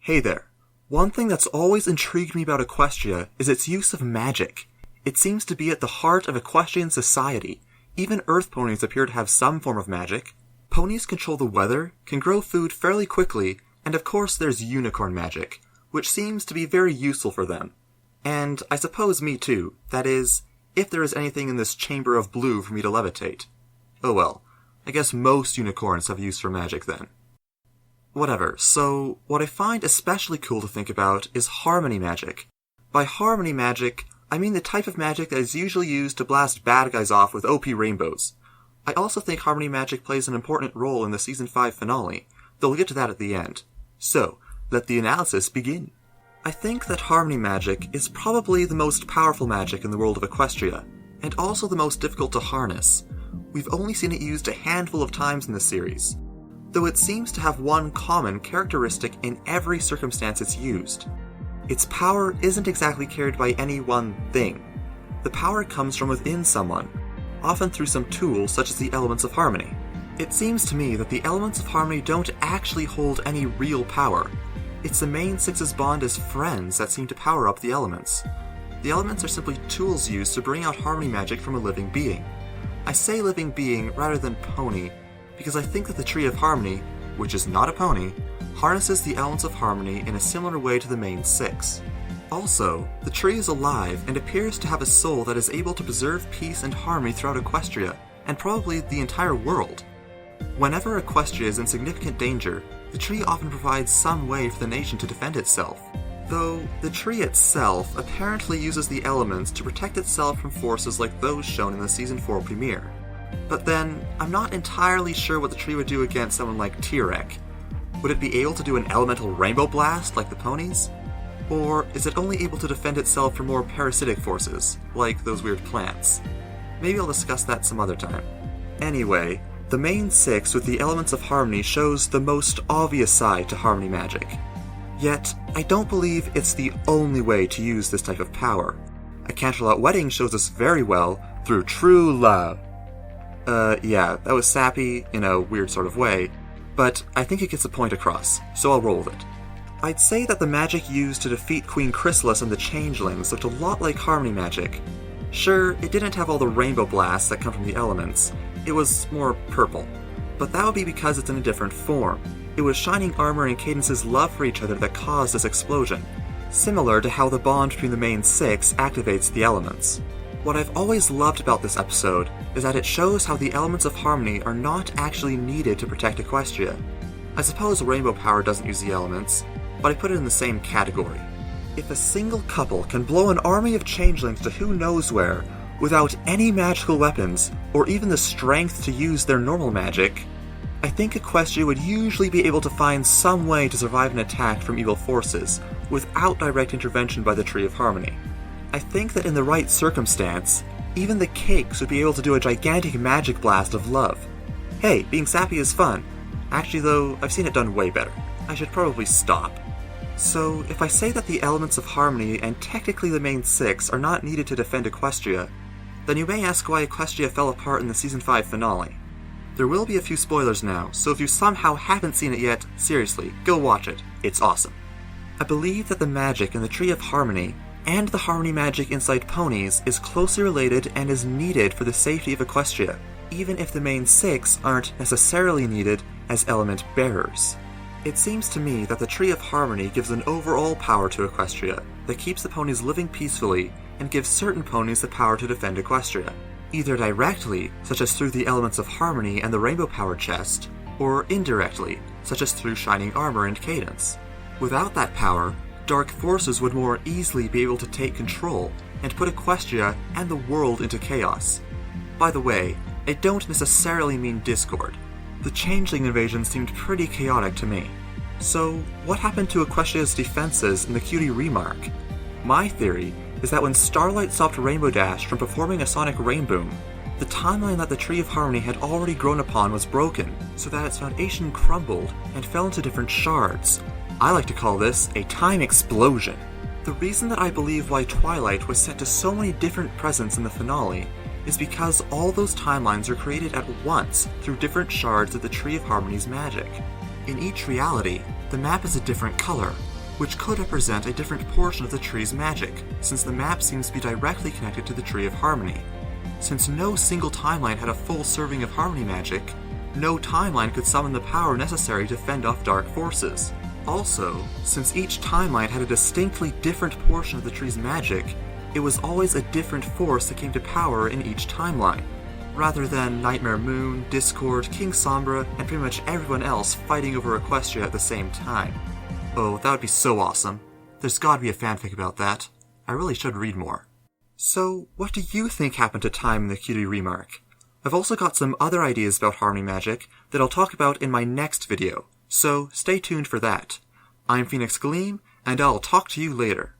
Hey there. One thing that's always intrigued me about Equestria is its use of magic. It seems to be at the heart of equestrian society. Even earth ponies appear to have some form of magic. Ponies control the weather, can grow food fairly quickly, and of course there's unicorn magic, which seems to be very useful for them. And I suppose me too, that is, if there is anything in this chamber of blue for me to levitate. Oh well, I guess most unicorns have use for magic then. Whatever, so what I find especially cool to think about is harmony magic. By harmony magic, I mean the type of magic that is usually used to blast bad guys off with OP rainbows. I also think harmony magic plays an important role in the Season 5 finale, though we'll get to that at the end. So, let the analysis begin. I think that harmony magic is probably the most powerful magic in the world of Equestria, and also the most difficult to harness. We've only seen it used a handful of times in the series, though it seems to have one common characteristic in every circumstance it's used. Its power isn't exactly carried by any one thing. The power comes from within someone, often through some tool such as the elements of harmony. It seems to me that the elements of harmony don't actually hold any real power. It's the main six's bond as friends that seem to power up the elements. The elements are simply tools used to bring out harmony magic from a living being. I say living being rather than pony, because I think that the Tree of Harmony, which is not a pony, harnesses the elements of harmony in a similar way to the main six. Also, the tree is alive and appears to have a soul that is able to preserve peace and harmony throughout Equestria, and probably the entire world. Whenever Equestria is in significant danger, the tree often provides some way for the nation to defend itself. Though, the tree itself apparently uses the elements to protect itself from forces like those shown in the Season 4 premiere. But then, I'm not entirely sure what the tree would do against someone like T-Rex. Would it be able to do an elemental rainbow blast like the ponies? Or is it only able to defend itself from more parasitic forces, like those weird plants? Maybe I'll discuss that some other time. Anyway, the main six with the elements of harmony shows the most obvious side to harmony magic. Yet, I don't believe it's the only way to use this type of power. A Canterlot Wedding shows us very well through true love. Yeah, that was sappy in a weird sort of way, but I think it gets the point across, so I'll roll with it. I'd say that the magic used to defeat Queen Chrysalis and the Changelings looked a lot like harmony magic. Sure, it didn't have all the rainbow blasts that come from the elements, it was more purple, but that would be because it's in a different form. It was Shining Armor and Cadence's love for each other that caused this explosion, similar to how the bond between the main six activates the elements. What I've always loved about this episode is that it shows how the elements of harmony are not actually needed to protect Equestria. I suppose rainbow power doesn't use the elements, but I put it in the same category. If a single couple can blow an army of changelings to who knows where, without any magical weapons, or even the strength to use their normal magic, I think Equestria would usually be able to find some way to survive an attack from evil forces, without direct intervention by the Tree of Harmony. I think that in the right circumstance, even the cakes would be able to do a gigantic magic blast of love. Hey, being sappy is fun. Actually though, I've seen it done way better. I should probably stop. So, if I say that the elements of harmony and technically the main six are not needed to defend Equestria, then you may ask why Equestria fell apart in the Season 5 finale. There will be a few spoilers now, so if you somehow haven't seen it yet, seriously, go watch it. It's awesome. I believe that the magic in the Tree of Harmony and the harmony magic inside ponies is closely related and is needed for the safety of Equestria, even if the main six aren't necessarily needed as element bearers. It seems to me that the Tree of Harmony gives an overall power to Equestria that keeps the ponies living peacefully and gives certain ponies the power to defend Equestria, either directly, such as through the elements of harmony and the rainbow power chest, or indirectly, such as through Shining Armor and Cadence. Without that power, dark forces would more easily be able to take control and put Equestria and the world into chaos. By the way, I don't necessarily mean discord. The Changeling invasion seemed pretty chaotic to me. So, what happened to Equestria's defenses in the Cutie remark? My theory is that when Starlight stopped Rainbow Dash from performing a sonic rainboom, the timeline that the Tree of Harmony had already grown upon was broken, so that its foundation crumbled and fell into different shards. I like to call this a time explosion. The reason that I believe why Twilight was set to so many different presents in the finale is because all those timelines are created at once through different shards of the Tree of Harmony's magic. In each reality, the map is a different color, which could represent a different portion of the tree's magic, since the map seems to be directly connected to the Tree of Harmony. Since no single timeline had a full serving of Harmony magic, no timeline could summon the power necessary to fend off dark forces. Also, since each timeline had a distinctly different portion of the tree's magic, it was always a different force that came to power in each timeline, rather than Nightmare Moon, Discord, King Sombra, and pretty much everyone else fighting over Equestria at the same time. Oh, that would be so awesome. There's gotta be a fanfic about that. I really should read more. So, what do you think happened to time in the Cutie Remark? I've also got some other ideas about Harmony magic that I'll talk about in my next video, so stay tuned for that. I'm Phoenix Gleam, and I'll talk to you later.